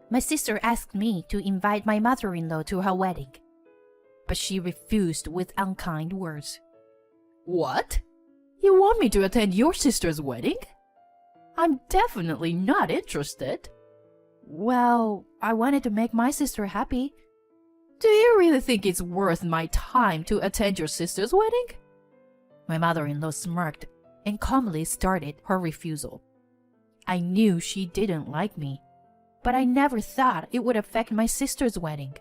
My sister asked me to invite my mother-in-law to her wedding, but she refused with unkind words. What? You want me to attend your sister's wedding? I'm definitely not interested. Well, I wanted to make my sister happy. Do you really think it's worth my time to attend your sister's wedding? My mother-in-law smirked and calmly started her refusal. I knew she didn't like me, but I never thought it would affect my sister's wedding.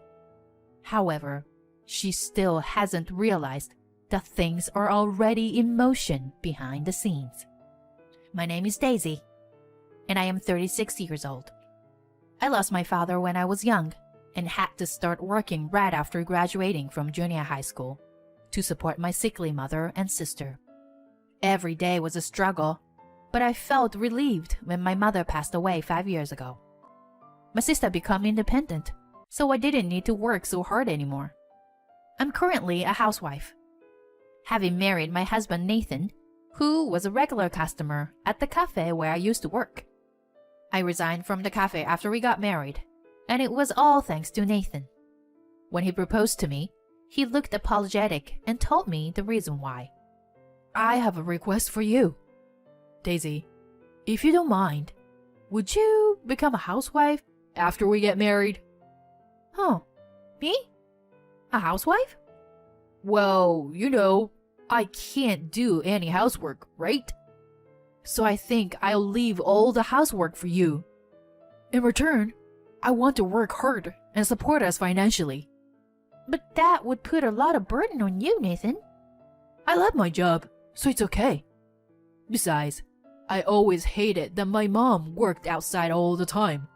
However, she still hasn't realized that things are already in motion behind the scenes. My name is Daisy, and I am 36 years old. I lost my father when I was young and had to start working right after graduating from junior high school to support my sickly mother and sister. Every day was a struggle, but I felt relieved when my mother passed away 5 years ago. My sister became independent, so I didn't need to work so hard anymore. I'm currently a housewife, having married my husband Nathan, who was a regular customer at the cafe where I used to work. I resigned from the cafe after we got married, and it was all thanks to Nathan. When he proposed to me, he looked apologetic and told me the reason why. I have a request for you. Daisy, if you don't mind, would you become a housewife after we get married? Huh, me? A housewife? Well, I can't do any housework, right? So I think I'll leave all the housework for you. In return, I want to work hard and support us financially. But that would put a lot of burden on you, Nathan. I love my job, so it's okay. Besides, I always hated that my mom worked outside all the time.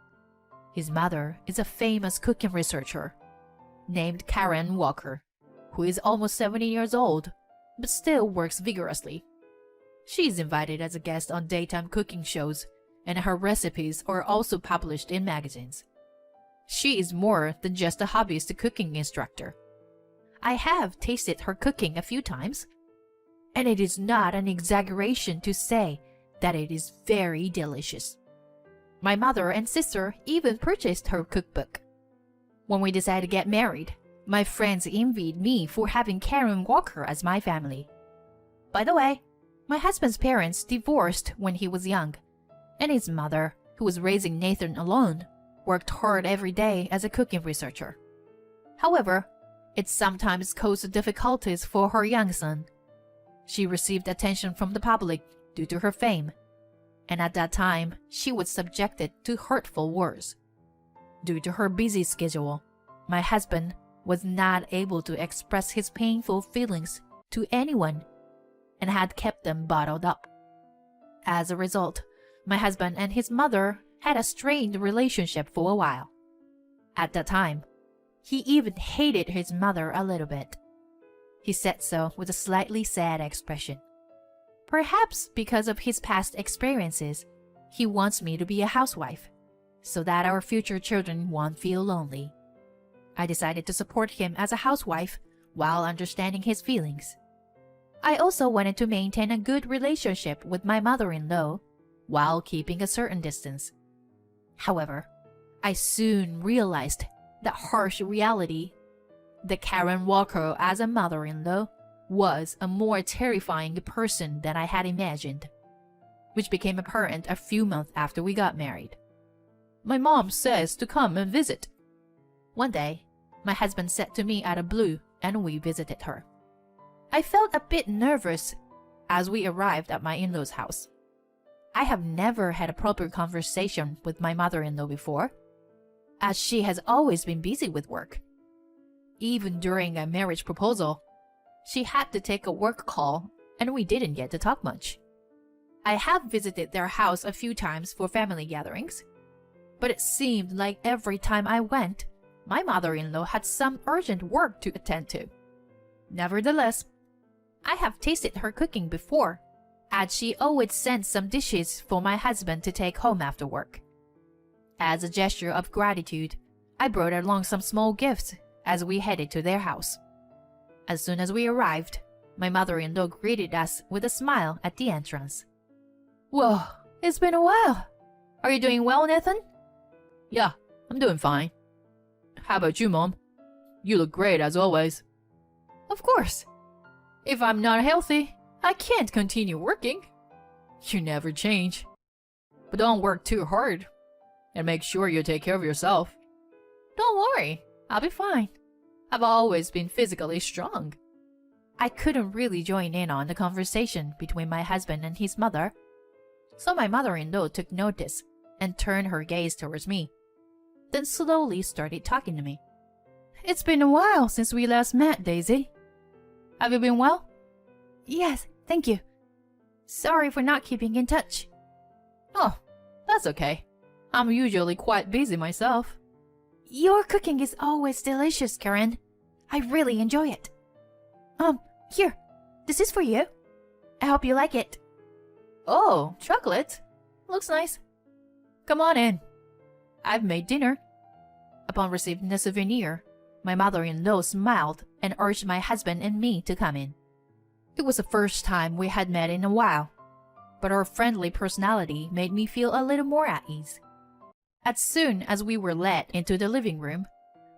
His mother is a famous cooking researcher named Karen Walker, who is almost 70 years old, but still works vigorously. She's invited as a guest on daytime cooking shows, and her recipes are also published in magazines. She is more than just a hobbyist cooking instructor. I have tasted her cooking a few times, and it is not an exaggeration to say that it is very delicious. My mother and sister even purchased her cookbook. When we decided to get married, my friends envied me for having Karen Walker as my family. By the way, my husband's parents divorced when he was young, and his mother, who was raising Nathan alone, worked hard every day as a cooking researcher. However, it sometimes caused difficulties for her young son. She received attention from the public due to her fame, and at that time, she was subjected to hurtful words. Due to her busy schedule, my husband was not able to express his painful feelings to anyone and had kept them bottled up. As a result, my husband and his mother had a strained relationship for a while. At that time, he even hated his mother a little bit. He said so with a slightly sad expression. Perhaps because of his past experiences, he wants me to be a housewife, so that our future children won't feel lonely. I decided to support him as a housewife while understanding his feelings. I also wanted to maintain a good relationship with my mother-in-law while keeping a certain distance. However, I soon realized the harsh reality that Karen Walker as a mother-in-law was a more terrifying person than I had imagined, which became apparent a few months after we got married. My mom says to come and visit. One day, my husband said to me out of blue, and we visited her. I felt a bit nervous as we arrived at my in-laws' house. I have never had a proper conversation with my mother-in-law before, as she has always been busy with work. Even during a marriage proposal, she had to take a work call, and we didn't get to talk much. I have visited their house a few times for family gatherings, but it seemed like every time I went, my mother-in-law had some urgent work to attend to. Nevertheless, I have tasted her cooking before, as she always sent some dishes for my husband to take home after work. As a gesture of gratitude, I brought along some small gifts as we headed to their house. As soon as we arrived, my mother-in-law greeted us with a smile at the entrance. "Whoa, it's been a while. Are you doing well, Nathan?" "Yeah, I'm doing fine. How about you, Mom? You look great as always. Of course. If I'm not healthy, I can't continue working. You never change. But don't work too hard. And make sure you take care of yourself. Don't worry, I'll be fine. I've always been physically strong. I couldn't really join in on the conversation between my husband and his mother. So my mother-in-law took notice and turned her gaze towards me. Then slowly started talking to me. It's been a while since we last met, Daisy. Have you been well? Yes, thank you. Sorry for not keeping in touch. Oh, that's okay. I'm usually quite busy myself. Your cooking is always delicious, Karen. I really enjoy it. Here, this is for you. I hope you like it. Oh, chocolate. Looks nice. Come on in. I've made dinner. Upon receiving the souvenir, my mother-in-law smiled and urged my husband and me to come in. It was the first time we had met in a while, but her friendly personality made me feel a little more at ease. As soon as we were led into the living room,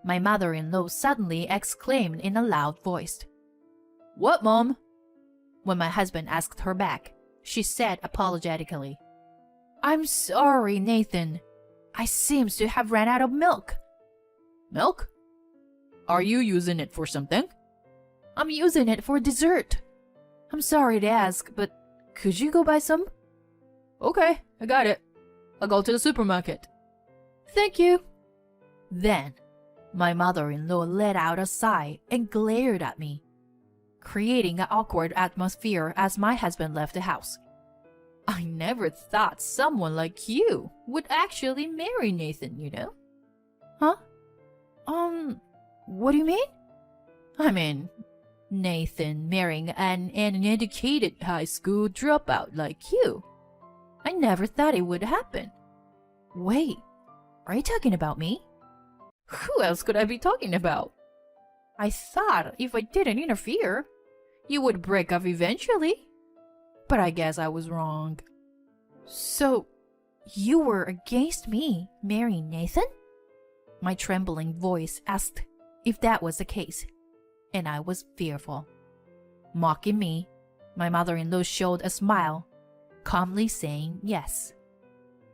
my mother-in-law suddenly exclaimed in a loud voice, "What, Mom?" When my husband asked her back, she said apologetically, "I'm sorry, Nathan. I seems to have ran out of milk." Milk? Are you using it for something? I'm using it for dessert. I'm sorry to ask, but could you go buy some? Okay, I got it. I'll go to the supermarket. Thank you. Then, my mother-in-law let out a sigh and glared at me, creating an awkward atmosphere as my husband left the house. I never thought someone like you would actually marry Nathan, you know? Huh? What do you mean? I mean, Nathan marrying an uneducated high school dropout like you. I never thought it would happen. Wait, are you talking about me? Who else could I be talking about? I thought if I didn't interfere, you would break up eventually. But I guess I was wrong. So, you were against me marrying Nathan? My trembling voice asked if that was the case, and I was fearful. Mocking me, my mother-in-law showed a smile, calmly saying yes.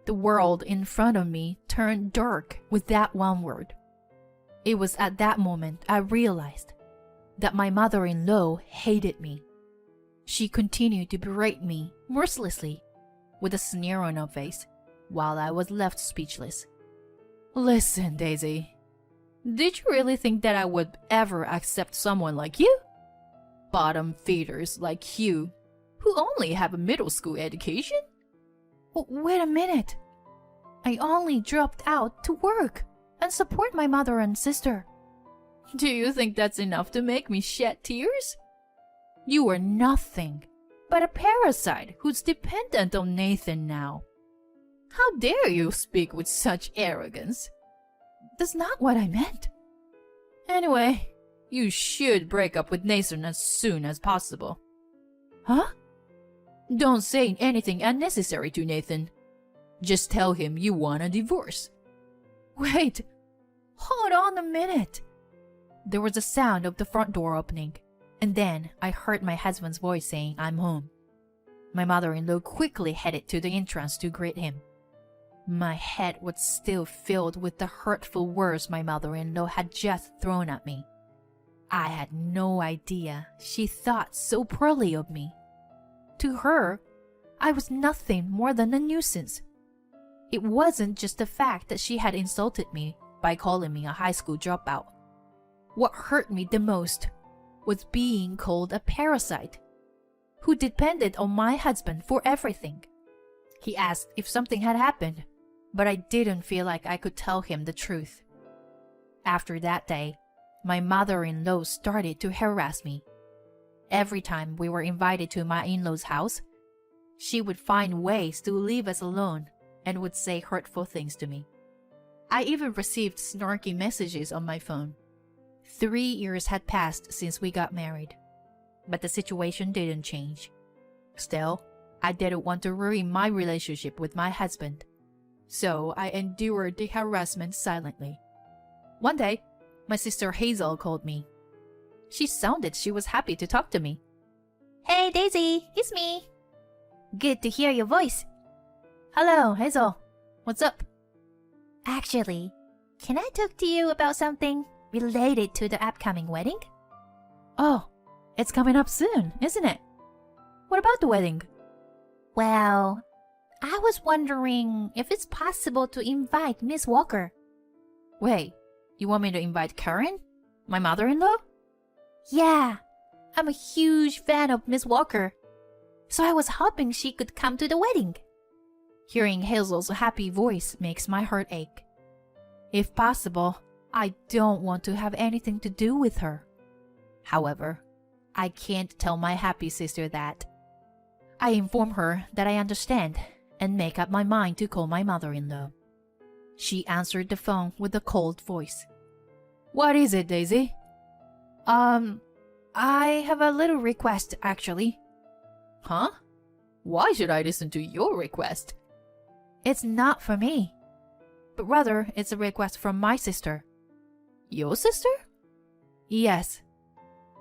The world in front of me turned dark with that one word. It was at that moment I realized that my mother-in-law hated me. She continued to berate me mercilessly, with a sneer on her face, while I was left speechless. Listen, Daisy. Did you really think that I would ever accept someone like you? Bottom feeders like you, who only have a middle school education? Wait a minute. I only dropped out to work and support my mother and sister. Do you think that's enough to make me shed tears? You are nothing but a parasite who's dependent on Nathan now. How dare you speak with such arrogance? That's not what I meant. Anyway, you should break up with Nathan as soon as possible. Huh? Don't say anything unnecessary to Nathan. Just tell him you want a divorce. Wait, hold on a minute. There was a sound of the front door opening, and then I heard my husband's voice saying I'm home. My mother-in-law quickly headed to the entrance to greet him. My head was still filled with the hurtful words my mother-in-law had just thrown at me. I had no idea she thought so poorly of me. To her, I was nothing more than a nuisance. It wasn't just the fact that she had insulted me by calling me a high school dropout. What hurt me the most was being called a parasite, who depended on my husband for everything. He asked if something had happened, but I didn't feel like I could tell him the truth. After that day, my mother-in-law started to harass me. Every time we were invited to my in-laws' house, she would find ways to leave us alone and would say hurtful things to me. I even received snarky messages on my phone. 3 years had passed since we got married, but the situation didn't change. Still, I didn't want to ruin my relationship with my husband. So I endured the harassment silently. One day, my sister Hazel called me. She sounded she was happy to talk to me. Hey Daisy, it's me. Good to hear your voice. Hello, Hazel. What's up? Actually, can I talk to you about something related to the upcoming wedding? Oh, it's coming up soon, isn't it? What about the wedding? Well, I was wondering if it's possible to invite Miss Walker. Wait, you want me to invite Karen? My mother-in-law? Yeah, I'm a huge fan of Miss Walker. So I was hoping she could come to the wedding. Hearing Hazel's happy voice makes my heart ache. If possible, I don't want to have anything to do with her. However, I can't tell my happy sister that. I inform her that I understand and make up my mind to call my mother-in-law. She answered the phone with a cold voice. What is it, Daisy? I have a little request, actually. Huh? Why should I listen to your request? It's not for me, but rather it's a request from my sister. Your sister? Yes.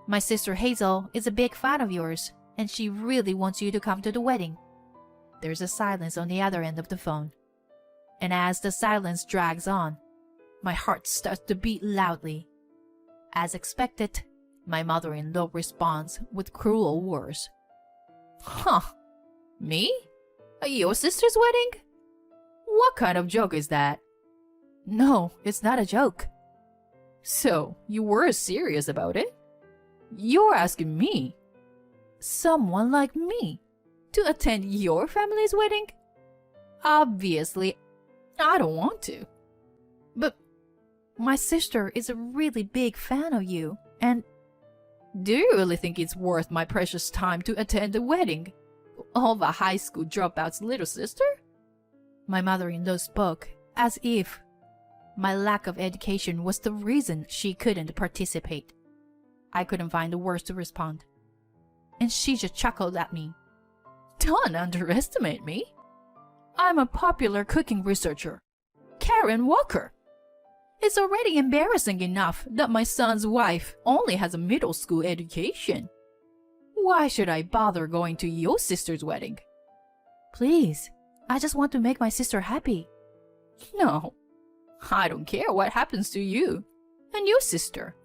My sister Hazel is a big fan of yours, and she really wants you to come to the wedding. There's a silence on the other end of the phone. And as the silence drags on, my heart starts to beat loudly. As expected, my mother-in-law responds with cruel words. Huh? Me? At your sister's wedding? What kind of joke is that? No, it's not a joke. So, you were serious about it? You're asking me, someone like me, to attend your family's wedding? Obviously, I don't want to. But my sister is a really big fan of you, and do you really think it's worth my precious time to attend the wedding of a high school dropout's little sister? My mother-in-law spoke as if my lack of education was the reason she couldn't participate. I couldn't find the words to respond. And she just chuckled at me. Don't underestimate me. I'm a popular cooking researcher, Karen Walker. It's already embarrassing enough that my son's wife only has a middle school education. Why should I bother going to your sister's wedding? Please, I just want to make my sister happy. No, I don't care what happens to you and your sister.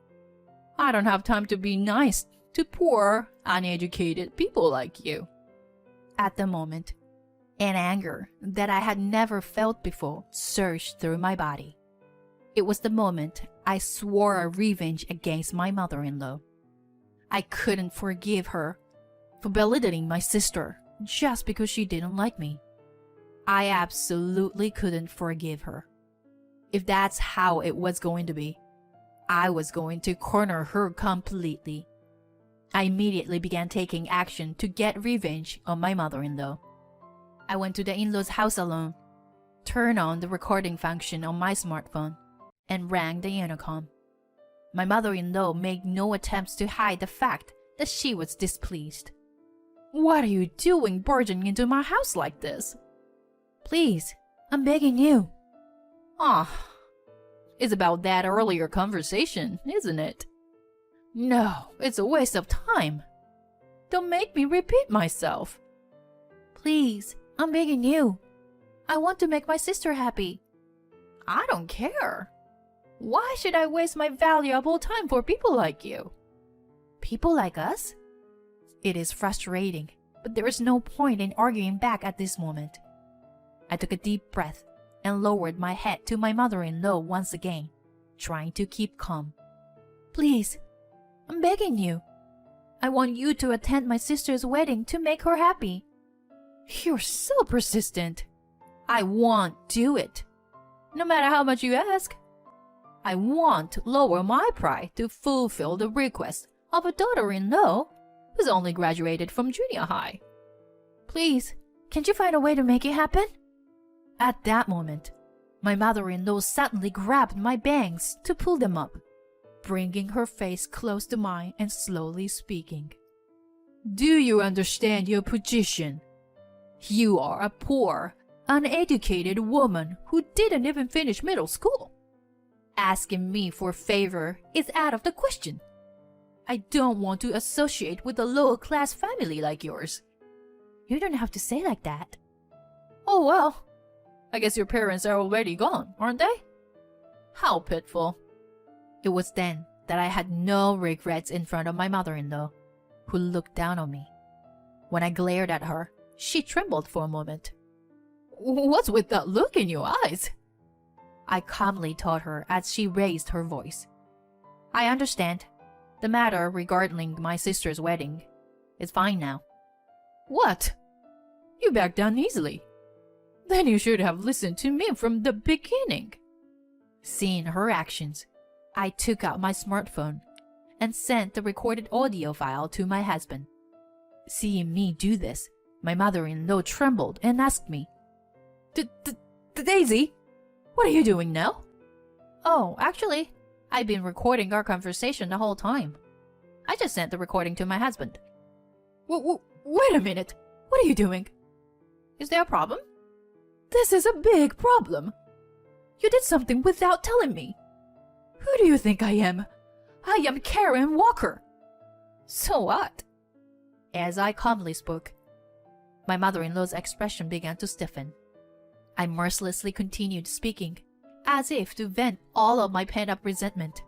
I don't have time to be nice to poor, uneducated people like you. At the moment, an anger that I had never felt before surged through my body. It was the moment I swore a revenge against my mother-in-law. I couldn't forgive her for belittling my sister just because she didn't like me. I absolutely couldn't forgive her. If that's how it was going to be, I was going to corner her completely. I immediately began taking action to get revenge on my mother-in-law. I went to the in-laws' house alone, turned on the recording function on my smartphone, and rang the intercom. My mother-in-law made no attempts to hide the fact that she was displeased. What are you doing barging into my house like this? Please, I'm begging you. It's about that earlier conversation, isn't it? No, it's a waste of time. Don't make me repeat myself. Please, I'm begging you. I want to make my sister happy. I don't care. Why should I waste my valuable time for people like you? People like us? It is frustrating, but there is no point in arguing back at this moment. I took a deep breath and lowered my head to my mother-in-law once again, trying to keep calm. Please, I'm begging you. I want you to attend my sister's wedding to make her happy. You're so persistent. I won't do it, no matter how much you ask. I won't lower my pride to fulfill the request of a daughter-in-law who's only graduated from junior high. Please, can't you find a way to make it happen? At that moment, my mother-in-law suddenly grabbed my bangs to pull them up, bringing her face close to mine and slowly speaking. Do you understand your position? You are a poor, uneducated woman who didn't even finish middle school. Asking me for a favor is out of the question. I don't want to associate with a lower-class family like yours. You don't have to say like that. Oh well, I guess your parents are already gone, aren't they? How pitiful. It was then that I had no regrets in front of my mother-in-law, who looked down on me. When I glared at her, she trembled for a moment. What's with that look in your eyes? I calmly told her as she raised her voice. I understand. The matter regarding my sister's wedding is fine now. What? You backed down easily. Then you should have listened to me from the beginning. Seeing her actions, I took out my smartphone and sent the recorded audio file to my husband. Seeing me do this, my mother-in-law trembled and asked me, Daisy, what are you doing now? Oh, actually, I've been recording our conversation the whole time. I just sent the recording to my husband. Wait a minute. What are you doing? Is there a problem? This is a big problem. You did something without telling me. Who do you think I am? I am Karen Walker. So what? As I calmly spoke, my mother-in-law's expression began to stiffen. I mercilessly continued speaking, as if to vent all of my pent-up resentment.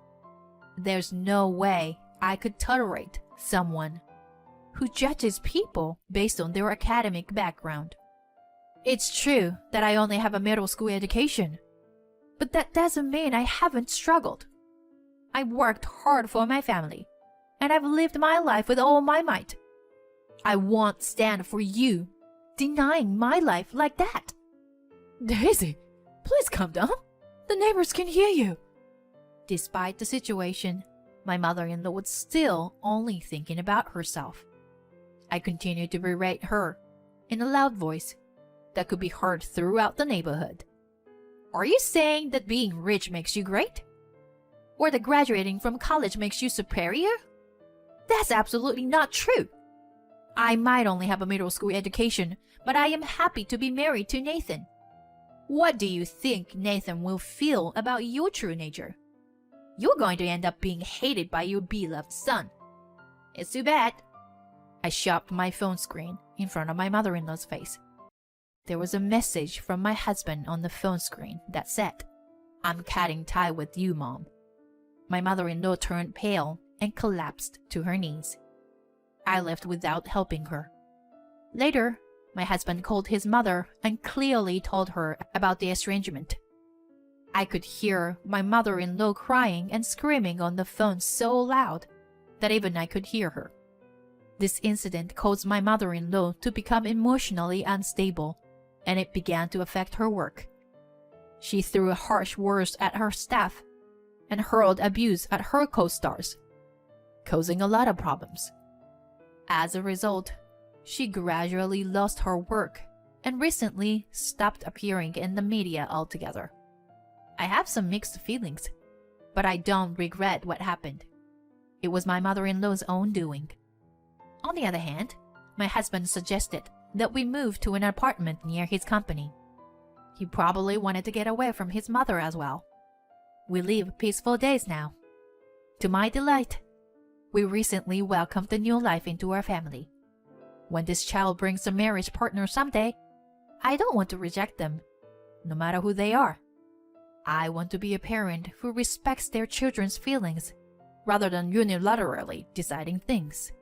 There's no way I could tolerate someone who judges people based on their academic background. It's true that I only have a middle school education, but that doesn't mean I haven't struggled. I worked hard for my family, and I've lived my life with all my might. I won't stand for you denying my life like that. Daisy, please calm down. The neighbors can hear you. Despite the situation, my mother-in-law was still only thinking about herself. I continued to berate her in a loud voice that could be heard throughout the neighborhood. Are you saying that being rich makes you great? Or that graduating from college makes you superior? That's absolutely not true. I might only have a middle school education, but I am happy to be married to Nathan. What do you think Nathan will feel about your true nature? You're going to end up being hated by your beloved son. It's too bad. I shoved my phone screen in front of my mother-in-law's face. There was a message from my husband on the phone screen that said, "I'm cutting tie with you, Mom." My mother-in-law turned pale and collapsed to her knees. I left without helping her. Later, my husband called his mother and clearly told her about the estrangement. I could hear my mother-in-law crying and screaming on the phone so loud that even I could hear her. This incident caused my mother-in-law to become emotionally unstable, and it began to affect her work. She threw harsh words at her staff and hurled abuse at her co-stars, causing a lot of problems. As a result, she gradually lost her work and recently stopped appearing in the media altogether. I have some mixed feelings, but I don't regret what happened. It was my mother-in-law's own doing. On the other hand, my husband suggested that we move to an apartment near his company. He probably wanted to get away from his mother as well. We live peaceful days now. To my delight, we recently welcomed a new life into our family. When this child brings a marriage partner someday, I don't want to reject them, no matter who they are. I want to be a parent who respects their children's feelings rather than unilaterally deciding things.